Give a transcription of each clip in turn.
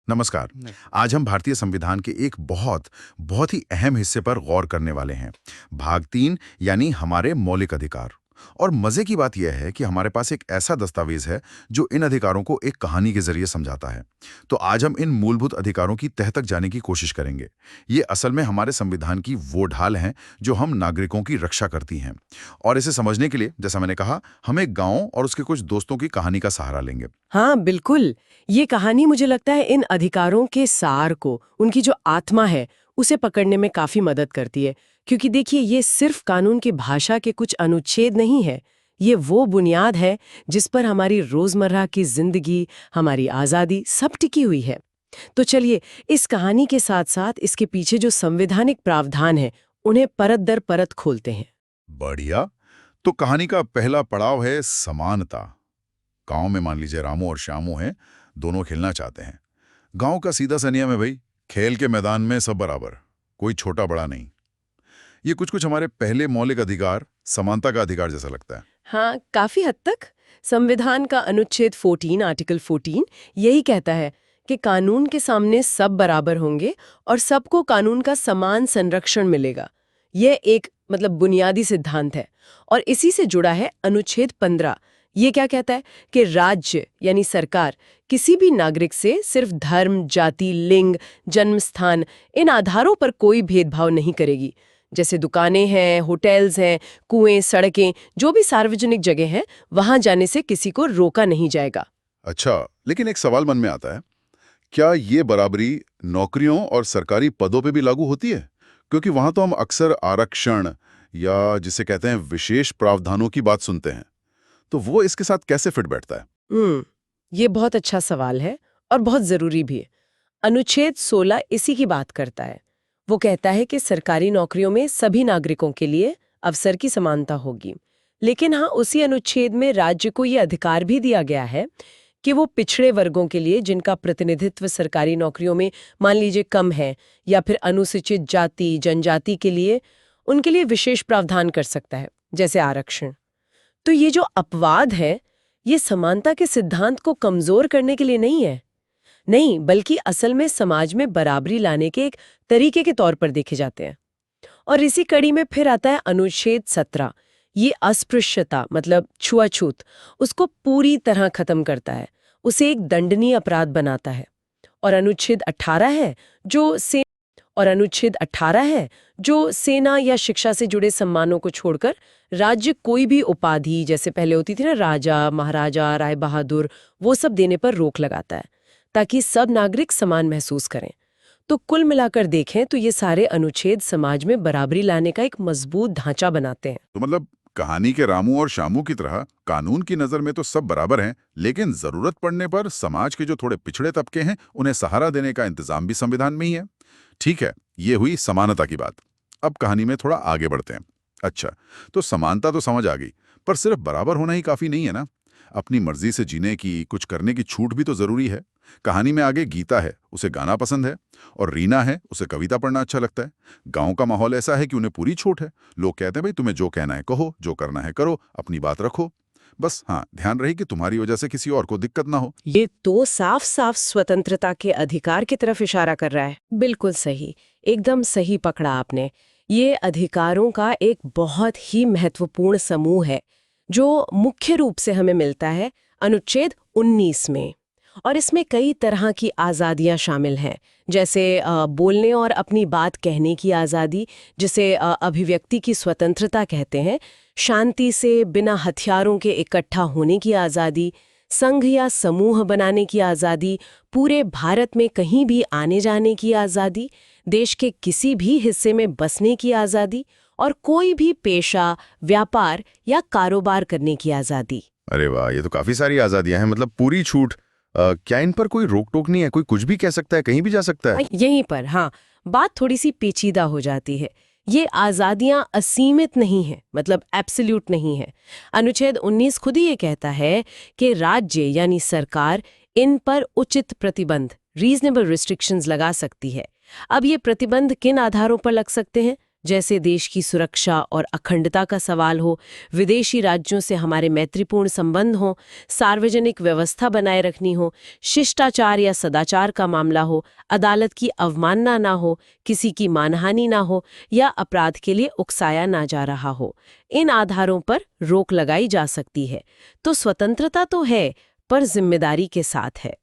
नमस्कार। आज हम भारतीय संविधान के एक बहुत ही अहम हिस्से पर गौर करने वाले हैं। भाग 3 यानी हमारे मौलिक अधिकार। और मजे की बात यह है कि हमारे पास एक ऐसा दस्तावेज है जो इन अधिकारों को एक कहानी के जरिए समझाता है। तो आज हम इन मूलभूत अधिकारों की तह तक जाने की कोशिश करेंगे। ये असल में हमारे संविधान की वो ढाल हैं जो हम नागरिकों की रक्षा करती हैं। और इसे समझने के लिए, जैसा मैंने कहा, हम एक गांव और उसके कुछ दोस्तों की कहानी का सहारा लेंगे। हाँ बिल्कुल। ये कहानी मुझे लगता है इन अधिकारों के सार को, उनकी जो आत्मा है, उसे पकड़ने में काफी मदद करती है। क्योंकि देखिए, ये सिर्फ कानून की भाषा के कुछ अनुच्छेद नहीं है। ये वो बुनियाद है जिस पर हमारी रोजमर्रा की जिंदगी, हमारी आजादी सब टिकी हुई है। तो चलिए, इस कहानी के साथ साथ इसके पीछे जो संवैधानिक प्रावधान है, उन्हें परत दर परत खोलते हैं। बढ़िया। तो कहानी का पहला पड़ाव है समानता। गांव में मान लीजिए रामू और श्यामू हैं, दोनों खेलना चाहते हैं। गांव का सीधा सा नियम है भाई, खेल के मैदान में सब बराबर, कोई छोटा बड़ा नहीं। ये कुछ कुछ हमारे पहले मौलिक अधिकार, समानता का अधिकार जैसा लगता है। हाँ, काफी हद तक। संविधान का अनुच्छेद 14, आर्टिकल 14 यही कहता है कि कानून के सामने सब बराबर होंगे और सबको कानून का समान संरक्षण मिलेगा। यह एक बुनियादी सिद्धांत है। और इसी से जुड़ा है अनुच्छेद 15। ये क्या कहता है कि राज्य यानी सरकार किसी भी नागरिक से सिर्फ धर्म, जाति, लिंग, जन्म स्थान, इन आधारों पर कोई भेदभाव नहीं करेगी। जैसे दुकानें हैं, होटल्स हैं, कुएं, सड़कें, जो भी सार्वजनिक जगह हैं, वहां जाने से किसी को रोका नहीं जाएगा। अच्छा, लेकिन एक सवाल मन में आता है, क्या ये बराबरी नौकरियों और सरकारी पदों पे भी लागू होती है? क्योंकि वहां तो हम अक्सर आरक्षण या जिसे कहते हैं विशेष प्रावधानों की बात सुनते हैं। तो वो इसके साथ कैसे फिट बैठता है? ये बहुत अच्छा सवाल है और बहुत जरूरी भी है। अनुच्छेद 16 इसी की बात करता है। वो कहता है कि सरकारी नौकरियों में सभी नागरिकों के लिए अवसर की समानता होगी। लेकिन हाँ, उसी अनुच्छेद में राज्य को ये अधिकार भी दिया गया है कि वो पिछड़े वर्गों के लिए, जिनका प्रतिनिधित्व सरकारी नौकरियों में मान लीजिए कम है, या फिर अनुसूचित जाति, जनजाति के लिए, उनके लिए विशेष प्रावधान कर सकता है, जैसे आरक्षण। तो ये जो अपवाद है, ये समानता के सिद्धांत को कमजोर करने के लिए नहीं है। नहीं, बल्कि असल में समाज में बराबरी लाने के एक तरीके के तौर पर देखे जाते हैं। और इसी कड़ी में फिर आता है अनुच्छेद 17। ये अस्पृश्यता छुआछूत, उसको पूरी तरह खत्म करता है, उसे एक दंडनीय अपराध बनाता है। और अनुच्छेद 18 है जो सेना या शिक्षा से जुड़े सम्मानों को छोड़कर राज्य कोई भी उपाधि, जैसे पहले होती थी ना, राजा, महाराजा, राय बहादुर, वो सब देने पर रोक लगाता है, ताकि सब नागरिक समान महसूस करें। तो कुल मिलाकर देखें तो ये सारे अनुच्छेद समाज में बराबरी लाने का एक मजबूत ढांचा बनाते हैं। तो मतलब कहानी के रामू और श्यामू की तरह कानून की नजर में तो सब बराबर हैं, लेकिन जरूरत पड़ने पर समाज के जो थोड़े पिछड़े तबके हैं, उन्हें सहारा देने का इंतजाम भी संविधान में ही है। ठीक है, ये हुई समानता की बात। अब कहानी में थोड़ा आगे बढ़ते हैं। अच्छा, तो समानता तो समझ आ गई, पर सिर्फ बराबर होना ही काफी नहीं है ना। अपनी मर्जी से जीने की, कुछ करने की छूट भी तो जरूरी है। कहानी में आगे गीता है, उसे गाना पसंद है, और रीना है, उसे कविता पढ़ना अच्छा लगता है। गांव का माहौल ऐसा है कि उन्हें पूरी छूट है। लोग कहते हैं भाई, तुम्हें जो कहना है कहो, जो करना है करो, अपनी बात रखो, बस हाँ ध्यान रहे कि तुम्हारी वजह से किसी और को दिक्कत ना हो। ये तो साफ साफ स्वतंत्रता के अधिकार की तरफ इशारा कर रहा है। बिल्कुल सही, एकदम सही पकड़ा आपने। ये अधिकारों का एक बहुत ही महत्वपूर्ण समूह है जो मुख्य रूप से हमें मिलता है अनुच्छेद 19 में। और इसमें कई तरह की आज़ादियाँ शामिल हैं, जैसे बोलने और अपनी बात कहने की आज़ादी, जिसे अभिव्यक्ति की स्वतंत्रता कहते हैं, शांति से बिना हथियारों के इकट्ठा होने की आज़ादी, संघ या समूह बनाने की आज़ादी, पूरे भारत में कहीं भी आने जाने की आज़ादी, देश के किसी भी हिस्से में बसने की आज़ादी, और कोई भी पेशा, व्यापार या कारोबार करने की आज़ादी। अरे वाह, ये तो काफी सारी आजादियां हैं, मतलब पूरी छूट। क्या इन पर कोई रोक टोक नहीं है? कोई कुछ भी कह सकता है, कहीं भी जा सकता है? यहीं पर हाँ, बात थोड़ी सी पेचीदा हो जाती है। ये आज़ादियाँ असीमित नहीं हैं, एब्सोल्यूट नहीं है। अनुच्छेद 19 खुद ही ये कहता है कि राज्य यानी सरकार इन पर उचित प्रतिबंध, रीजनेबल रिस्ट्रिक्शंस लगा सकती है। अब ये प्रतिबंध किन आधारों पर लग सकते हैं? जैसे देश की सुरक्षा और अखंडता का सवाल हो, विदेशी राज्यों से हमारे मैत्रीपूर्ण संबंध हो, सार्वजनिक व्यवस्था बनाए रखनी हो, शिष्टाचार या सदाचार का मामला हो, अदालत की अवमानना ना हो, किसी की मानहानि ना हो या अपराध के लिए उकसाया ना जा रहा हो। इन आधारों पर रोक लगाई जा सकती है। तो स्वतंत्रता तो है, पर जिम्मेदारी के साथ है।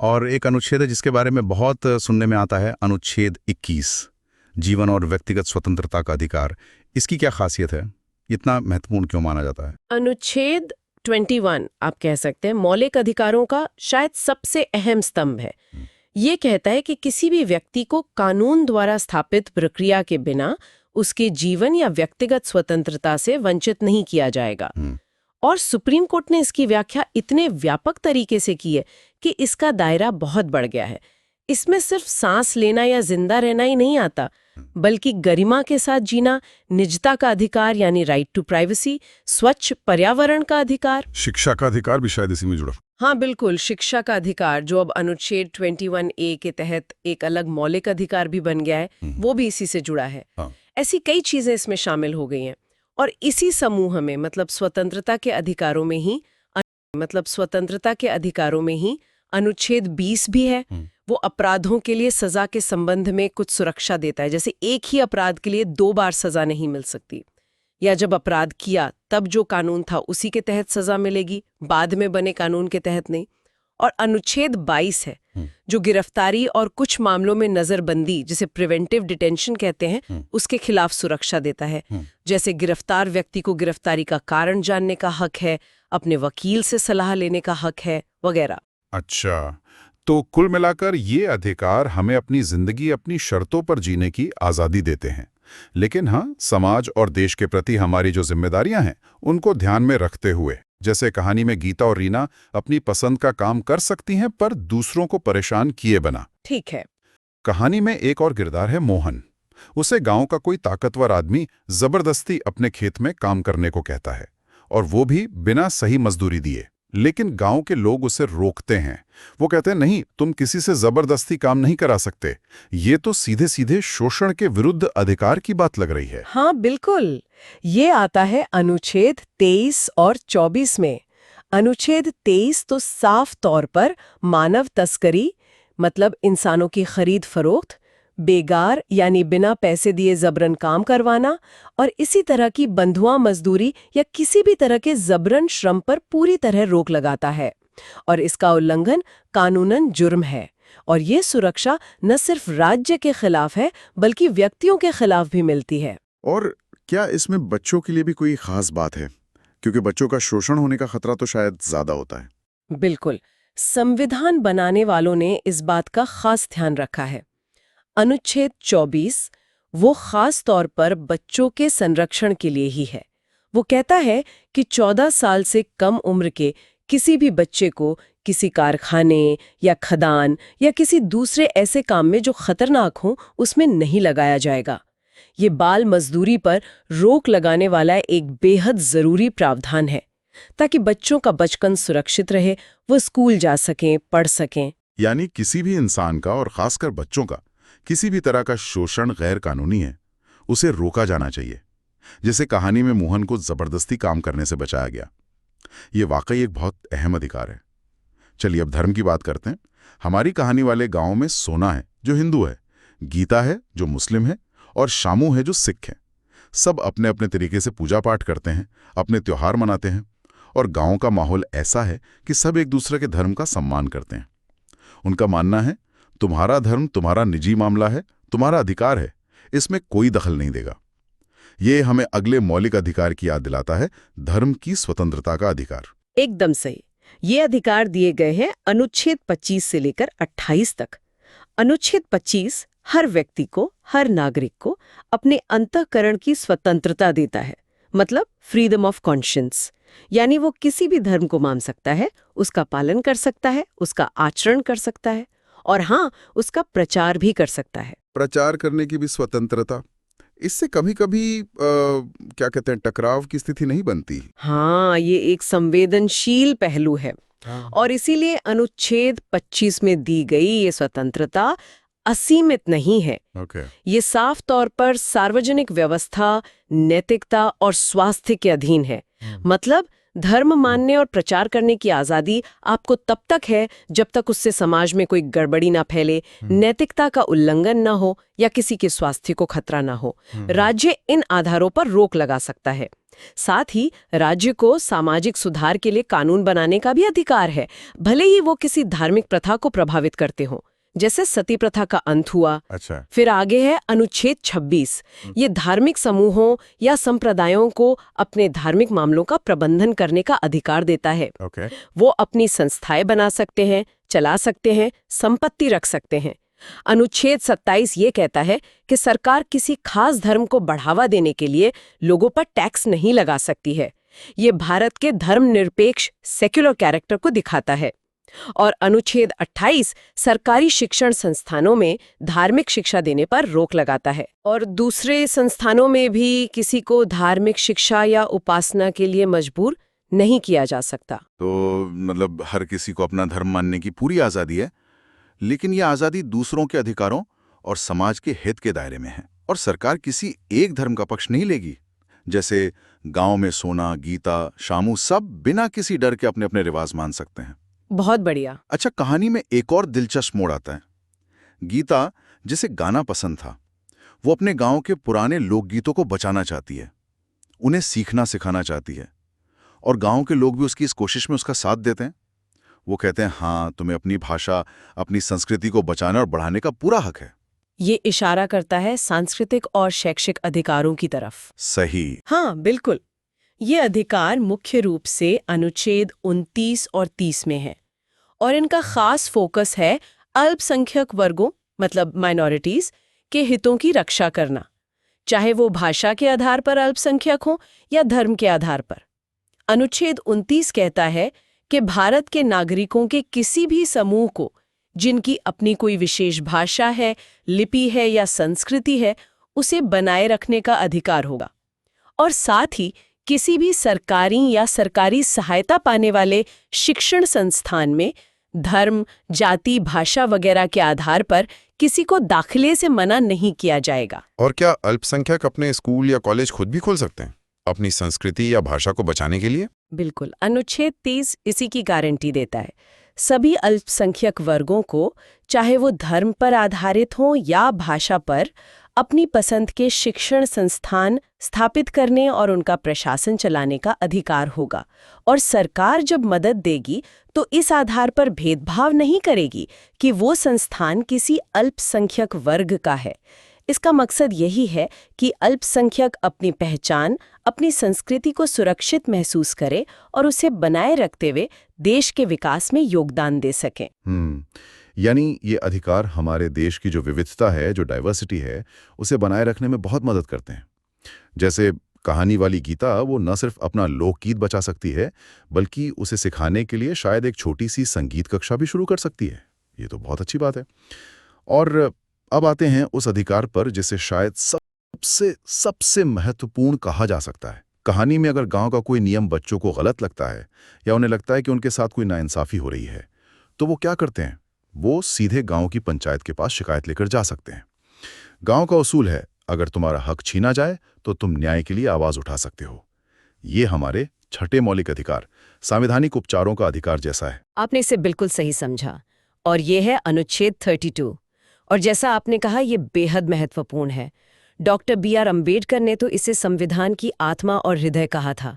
और एक अनुच्छेद है जिसके बारे में बहुत सुनने में आता है, अनुच्छेद 21, जीवन और व्यक्तिगत स्वतंत्रता का अधिकार। इसकी क्या खासियत है? इतना महत्वपूर्ण क्यों माना जाता है? अनुच्छेद 21 आप कह सकते हैं मौलिक अधिकारों का शायद सबसे अहम स्तंभ है। ये कहता है कि किसी भी व्यक्ति को कानून द्वारा स्थापित प्रक्रिया के बिना उसके जीवन या व्यक्तिगत स्वतंत्रता से वंचित नहीं किया जाएगा। और सुप्रीम कोर्ट ने इसकी व्याख्या इतने व्यापक तरीके से की है कि इसका दायरा बहुत बढ़ गया है। इसमें सिर्फ सांस लेना या जिंदा रहना ही नहीं आता, बल्कि गरिमा के साथ जीना, निजता का अधिकार यानी राइट टू प्राइवेसी, स्वच्छ पर्यावरण का अधिकार, शिक्षा का अधिकार भी शायद इसी में जुड़ा। हाँ बिल्कुल, शिक्षा का अधिकार जो अब अनुच्छेद 21A के तहत एक अलग मौलिक अधिकार भी बन गया है, वो भी इसी से जुड़ा है। ऐसी कई चीजें इसमें शामिल हो गई हैं। और इसी समूह में स्वतंत्रता के अधिकारों में ही अनुच्छेद 20 भी है। वो अपराधों के लिए सजा के संबंध में कुछ सुरक्षा देता है, जैसे एक ही अपराध के लिए 2 बार सजा नहीं मिल सकती, या जब अपराध किया तब जो कानून था उसी के तहत सजा मिलेगी, बाद में बने कानून के तहत नहीं। और अनुच्छेद 22 है जो गिरफ्तारी और कुछ मामलों में नजरबंदी, जिसे प्रिवेंटिव डिटेंशन कहते हैं, उसके खिलाफ सुरक्षा देता है। जैसे गिरफ्तार व्यक्ति को गिरफ्तारी का कारण जानने का हक है, अपने वकील से सलाह लेने का हक है, वगैरह। अच्छा, तो कुल मिलाकर ये अधिकार हमें अपनी जिंदगी अपनी शर्तों पर जीने की आज़ादी देते हैं। लेकिन हाँ, समाज और देश के प्रति हमारी जो जिम्मेदारियां हैं उनको ध्यान में रखते हुए, जैसे कहानी में गीता और रीना अपनी पसंद का काम कर सकती हैं पर दूसरों को परेशान किए बिना। ठीक है। कहानी में एक और किरदार है मोहन। उसे गांव का कोई ताकतवर आदमी जबरदस्ती अपने खेत में काम करने को कहता है, और वो भी बिना सही मजदूरी दिए। लेकिन गांव के लोग उसे रोकते हैं। वो कहते हैं, नहीं, तुम किसी से जबरदस्ती काम नहीं करा सकते। ये तो सीधे सीधे शोषण के विरुद्ध अधिकार की बात लग रही है। हाँ बिल्कुल, ये आता है अनुच्छेद 23 और 24 में। अनुच्छेद 23 तो साफ तौर पर मानव तस्करी, मतलब इंसानों की खरीद फरोख्त, बेगार यानी बिना पैसे दिए जबरन काम करवाना, और इसी तरह की बंधुआ मजदूरी या किसी भी तरह के जबरन श्रम पर पूरी तरह रोक लगाता है। और इसका उल्लंघन कानूनन जुर्म है। और ये सुरक्षा न सिर्फ राज्य के खिलाफ है, बल्कि व्यक्तियों के खिलाफ भी मिलती है। और क्या इसमें बच्चों के लिए भी कोई खास बात है? क्योंकि बच्चों का शोषण होने का खतरा तो शायद ज्यादा होता है। बिल्कुल, संविधान बनाने वालों ने इस बात का खास ध्यान रखा है। अनुच्छेद 24 वो खास तौर पर बच्चों के संरक्षण के लिए ही है। वो कहता है कि 14 साल से कम उम्र के किसी भी बच्चे को किसी कारखाने या खदान या किसी दूसरे ऐसे काम में जो खतरनाक हो उसमें नहीं लगाया जाएगा। ये बाल मजदूरी पर रोक लगाने वाला एक बेहद जरूरी प्रावधान है, ताकि बच्चों का बचपन सुरक्षित रहे, वो स्कूल जा सकें, पढ़ सकें। यानी किसी भी इंसान का, और खासकर बच्चों का, किसी भी तरह का शोषण गैर कानूनी है, उसे रोका जाना चाहिए। जैसे कहानी में मोहन को जबरदस्ती काम करने से बचाया गया। ये वाकई एक बहुत अहम अधिकार है। चलिए अब धर्म की बात करते हैं। हमारी कहानी वाले गांव में सोना है जो हिंदू है, गीता है जो मुस्लिम है, और शामू है जो सिख है। सब अपने अपने तरीके से पूजा पाठ करते हैं, अपने त्योहार मनाते हैं, और गांव का माहौल ऐसा है कि सब एक दूसरे के धर्म का सम्मान करते हैं। उनका मानना है, तुम्हारा धर्म तुम्हारा निजी मामला है, तुम्हारा अधिकार है, इसमें कोई दखल नहीं देगा। ये हमें अगले मौलिक अधिकार की याद दिलाता है, धर्म की स्वतंत्रता का अधिकार। एकदम सही। ये अधिकार दिए गए हैं अनुच्छेद 25 से लेकर 28 तक। अनुच्छेद 25 हर व्यक्ति को, हर नागरिक को अपने अंतःकरण की स्वतंत्रता देता है, मतलब फ्रीडम ऑफ कॉन्शियंस। यानी वो किसी भी धर्म को मान सकता है, उसका पालन कर सकता है, उसका आचरण कर सकता है, और हाँ, उसका प्रचार भी कर सकता है। प्रचार करने की भी स्वतंत्रता, इससे कभी कभी क्या कहते हैं, टकराव की स्थिति नहीं बनती। हाँ, ये एक संवेदनशील पहलू है। और इसीलिए अनुच्छेद 25 में दी गई ये स्वतंत्रता असीमित नहीं है। ओके। ये साफ तौर पर सार्वजनिक व्यवस्था, नैतिकता और स्वास्थ्य के अधीन है। मतलब धर्म मानने और प्रचार करने की आजादी आपको तब तक है जब तक उससे समाज में कोई गड़बड़ी ना फैले, नैतिकता का उल्लंघन ना हो या किसी के स्वास्थ्य को खतरा ना हो। राज्य इन आधारों पर रोक लगा सकता है। साथ ही राज्य को सामाजिक सुधार के लिए कानून बनाने का भी अधिकार है, भले ही वो किसी धार्मिक प्रथा को प्रभावित करते हों। जैसे सती प्रथा का अंत हुआ। अच्छा। फिर आगे है अनुच्छेद 26। ये धार्मिक समूहों या संप्रदायों को अपने धार्मिक मामलों का प्रबंधन करने का अधिकार देता है। ओके। वो अपनी संस्थाएं बना सकते हैं, चला सकते हैं, संपत्ति रख सकते हैं। अनुच्छेद 27 ये कहता है कि सरकार किसी खास धर्म को बढ़ावा देने के लिए लोगों पर टैक्स नहीं लगा सकती है। ये भारत के धर्मनिरपेक्ष सेक्युलर कैरेक्टर को दिखाता है। और अनुच्छेद 28 सरकारी शिक्षण संस्थानों में धार्मिक शिक्षा देने पर रोक लगाता है और दूसरे संस्थानों में भी किसी को धार्मिक शिक्षा या उपासना के लिए मजबूर नहीं किया जा सकता। तो मतलब हर किसी को अपना धर्म मानने की पूरी आज़ादी है, लेकिन ये आज़ादी दूसरों के अधिकारों और समाज के हित के दायरे में है और सरकार किसी एक धर्म का पक्ष नहीं लेगी। जैसे गांव में सोना, गीता, शामू सब बिना किसी डर के अपने अपने रिवाज मान सकते हैं। बहुत बढ़िया। अच्छा, कहानी में एक और दिलचस्प मोड़ आता है। गीता, जिसे गाना पसंद था, वो अपने गांव के पुराने लोकगीतों को बचाना चाहती है, उन्हें सीखना सिखाना चाहती है और गांव के लोग भी उसकी इस कोशिश में उसका साथ देते हैं। वो कहते हैं, हाँ, तुम्हें अपनी भाषा, अपनी संस्कृति को बचाने और बढ़ाने का पूरा हक है। ये इशारा करता है सांस्कृतिक और शैक्षिक अधिकारों की तरफ। सही। हाँ, बिल्कुल। ये अधिकार मुख्य रूप से अनुच्छेद 29 और 30 में है और इनका खास फोकस है अल्पसंख्यक वर्गों, मतलब माइनॉरिटीज, के हितों की रक्षा करना, चाहे वो भाषा के आधार पर अल्पसंख्यक हो या धर्म के आधार पर। अनुच्छेद 29 कहता है कि भारत के नागरिकों के किसी भी समूह को जिनकी अपनी कोई विशेष भाषा है, लिपि है या संस्कृति है, उसे बनाए रखने का अधिकार होगा। और साथ ही किसी भी सरकारी या सरकारी सहायता पाने वाले शिक्षण संस्थान में धर्म, जाति, भाषा वगैरह के आधार पर किसी को दाखिले से मना नहीं किया जाएगा। और क्या अल्पसंख्यक अपने स्कूल या कॉलेज खुद भी खोल सकते हैं अपनी संस्कृति या भाषा को बचाने के लिए? बिल्कुल। अनुच्छेद 30 इसी की गारंटी देता है। सभी अल्पसंख्यक वर्गों को, चाहे वो धर्म पर आधारित हों या भाषा पर, अपनी पसंद के शिक्षण संस्थान स्थापित करने और उनका प्रशासन चलाने का अधिकार होगा। और सरकार जब मदद देगी तो इस आधार पर भेदभाव नहीं करेगी कि वो संस्थान किसी अल्पसंख्यक वर्ग का है। इसका मकसद यही है कि अल्पसंख्यक अपनी पहचान, अपनी संस्कृति को सुरक्षित महसूस करे और उसे बनाए रखते हुए देश के विकास में योगदान दे सकें। यानी ये अधिकार हमारे देश की जो विविधता है, जो डाइवर्सिटी है, उसे बनाए रखने में बहुत मदद करते हैं। जैसे कहानी वाली गीता, वो न सिर्फ अपना लोकगीत बचा सकती है, बल्कि उसे सिखाने के लिए शायद एक छोटी सी संगीत कक्षा भी शुरू कर सकती है। ये तो बहुत अच्छी बात है। और अब आते हैं उस अधिकार पर जिसे शायद सबसे महत्वपूर्ण कहा जा सकता है। कहानी में अगर गांव का कोई नियम बच्चों को गलत लगता है या उन्हें लगता है कि उनके साथ कोई नाइंसाफी हो रही है, तो वो क्या करते हैं? वो सीधे गांव की पंचायत के पास शिकायत लेकर जा सकते हैं। गांव का उसूल है, अगर तुम्हारा हक छीना जाए तो तुम न्याय के लिए आवाज उठा सकते हो। ये हमारे छठे मौलिक अधिकार, संवैधानिक उपचारों का अधिकार जैसा है। आपने इसे बिल्कुल सही समझा। और ये है अनुच्छेद 32। और जैसा आपने कहा, ये बेहद महत्वपूर्ण है। Doctor B.R. अम्बेडकर ने तो इसे संविधान की आत्मा और हृदय कहा था।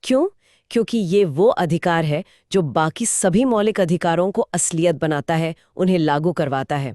क्यों? क्योंकि ये वो अधिकार है जो बाकी सभी मौलिक अधिकारों को असलियत बनाता है, उन्हें लागू करवाता है।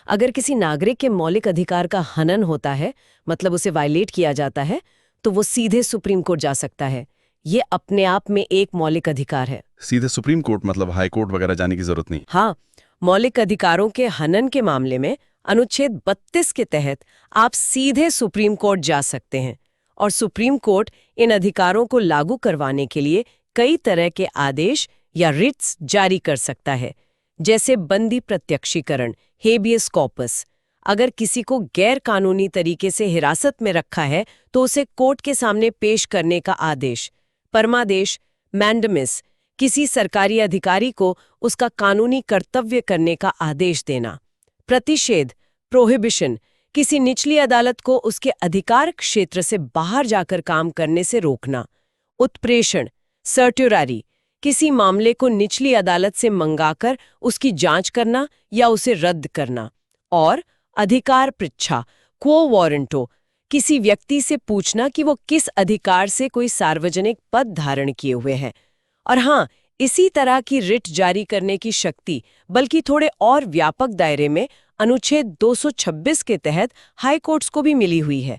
अगर किसी नागरिक के मौलिक अधिकार का हनन होता है, मतलब उसे वायलेट किया जाता है, तो वो सीधे सुप्रीम कोर्ट जा सकता है। ये अपने आप में एक मौलिक अधिकार है। सीधे सुप्रीम कोर्ट, मतलब हाई कोर्ट वगैरह जाने की जरूरत नहीं? हाँ, मौलिक अधिकारों के हनन के मामले में अनुच्छेद 32 के तहत आप सीधे सुप्रीम कोर्ट जा सकते हैं और सुप्रीम कोर्ट इन अधिकारों को लागू करवाने के लिए कई तरह के आदेश या रिट्स जारी कर सकता है, जैसे बंदी प्रत्यक्षीकरण, हेबियस कॉर्पस। अगर किसी को गैर कानूनी तरीके से हिरासत में रखा है तो उसे कोर्ट के सामने पेश करने का आदेश। परमादेश, मैंडमिस, किसी सरकारी अधिकारी को उसका कानूनी कर्तव्य करने का आदेश देना। प्रतिषेध, प्रोहिबिशन, किसी निचली अदालत को उसके अधिकार क्षेत्र से बाहर जाकर काम करने से रोकना। उत्प्रेषण, सर्ट्युरारी, किसी मामले को निचली अदालत से मंगाकर उसकी जांच करना या उसे रद्द करना। और अधिकार पृच्छा, क्वो वारंटो, किसी व्यक्ति से पूछना कि वो किस अधिकार से कोई सार्वजनिक पद धारण किए हुए हैं। और हाँ, इसी तरह की रिट जारी करने की शक्ति, बल्कि थोड़े और व्यापक दायरे में, अनुच्छेद 226 के तहत हाई कोर्ट्स को भी मिली हुई है।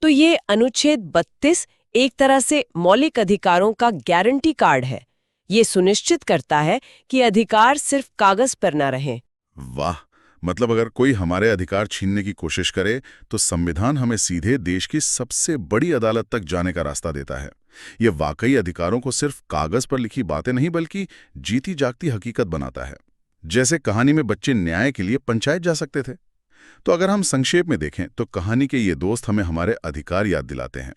तो ये अनुच्छेद 32 एक तरह से मौलिक अधिकारों का गारंटी कार्ड है। ये सुनिश्चित करता है कि अधिकार सिर्फ कागज पर न रहें। वाह, मतलब अगर कोई हमारे अधिकार छीनने की कोशिश करे तो संविधान हमें सीधे देश की सबसे बड़ी अदालत तक जाने का रास्ता देता है। ये वाकई अधिकारों को सिर्फ कागज पर लिखी बातें नहीं बल्कि जीती जागती हकीकत बनाता है। जैसे कहानी में बच्चे न्याय के लिए पंचायत जा सकते थे। तो अगर हम संक्षेप में देखें तो कहानी के ये दोस्त हमें हमारे अधिकार याद दिलाते हैं।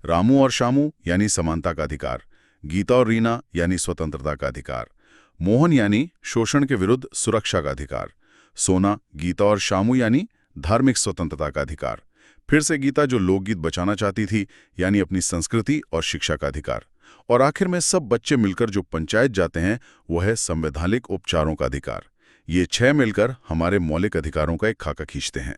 रामू और श्यामू यानी समानता का अधिकार, गीता और रीना यानी स्वतंत्रता का अधिकार, मोहन यानी शोषण के विरुद्ध सुरक्षा का अधिकार, सोना, गीता और श्यामू यानी धार्मिक स्वतंत्रता का अधिकार, फिर से गीता जो लोकगीत बचाना चाहती थी यानी अपनी संस्कृति और शिक्षा का अधिकार, और आखिर में सब बच्चे मिलकर जो पंचायत जाते हैं वो है संवैधानिक उपचारों का अधिकार। ये 6 मिलकर हमारे मौलिक अधिकारों का एक खाका खींचते हैं।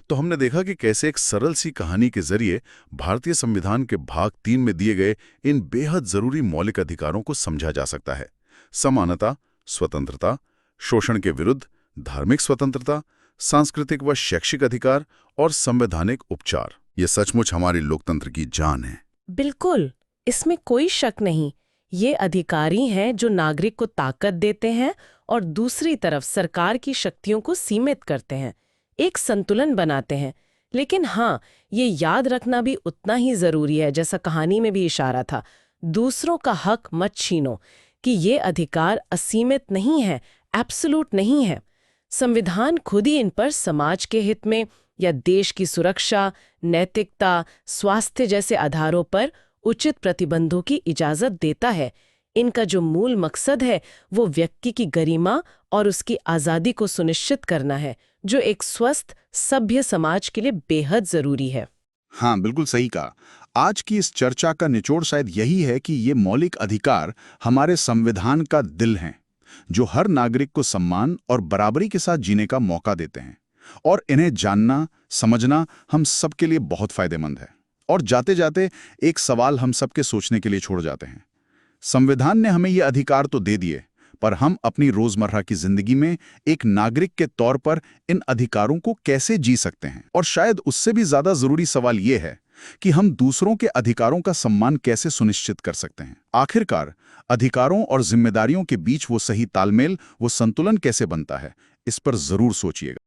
तो हमने देखा कि कैसे एक सरल सी कहानी के जरिए भारतीय संविधान के भाग 3 में दिए गए इन बेहद जरूरी मौलिक अधिकारों को समझा जा सकता है। समानता, स्वतंत्रता, शोषण के विरुद्ध, धार्मिक स्वतंत्रता, सांस्कृतिक व शैक्षिक अधिकार और संवैधानिक उपचार। ये सचमुच हमारे लोकतंत्र की जान है। बिल्कुल, इसमें कोई शक नहीं। ये अधिकारी हैं जो नागरिक को ताकत देते हैं और दूसरी तरफ सरकार की शक्तियों को सीमित करते हैं, एक संतुलन बनाते हैं। लेकिन हाँ, ये याद रखना भी उतना ही जरूरी है, जैसा कहानी में भी इशारा था, दूसरों का हक मत छीनो, कि ये अधिकार असीमित नहीं है, एब्सोल्यूट नहीं है। संविधान खुद ही इन पर समाज के हित में या देश की सुरक्षा, नैतिकता, स्वास्थ्य जैसे आधारों पर उचित प्रतिबंधों की इजाजत देता है। इनका जो मूल मकसद है वो व्यक्ति की गरिमा और उसकी आज़ादी को सुनिश्चित करना है, जो एक स्वस्थ सभ्य समाज के लिए बेहद जरूरी है। हाँ, बिल्कुल सही कहा। आज की इस चर्चा का निचोड़ शायद यही है कि ये मौलिक अधिकार हमारे संविधान का दिल हैं, जो हर नागरिक को सम्मान और बराबरी के साथ जीने का मौका देते हैं। और इन्हें जानना, समझना हम सबके लिए बहुत फायदेमंद है। और जाते जाते एक सवाल हम सबके सोचने के लिए छोड़ जाते हैं। संविधान ने हमें ये अधिकार तो दे दिए, पर हम अपनी रोजमर्रा की जिंदगी में एक नागरिक के तौर पर इन अधिकारों को कैसे जी सकते हैं? और शायद उससे भी ज्यादा जरूरी सवाल ये है कि हम दूसरों के अधिकारों का सम्मान कैसे सुनिश्चित कर सकते हैं? आखिरकार अधिकारों और जिम्मेदारियों के बीच वो सही तालमेल, वो संतुलन कैसे बनता है? इस पर जरूर सोचिएगा।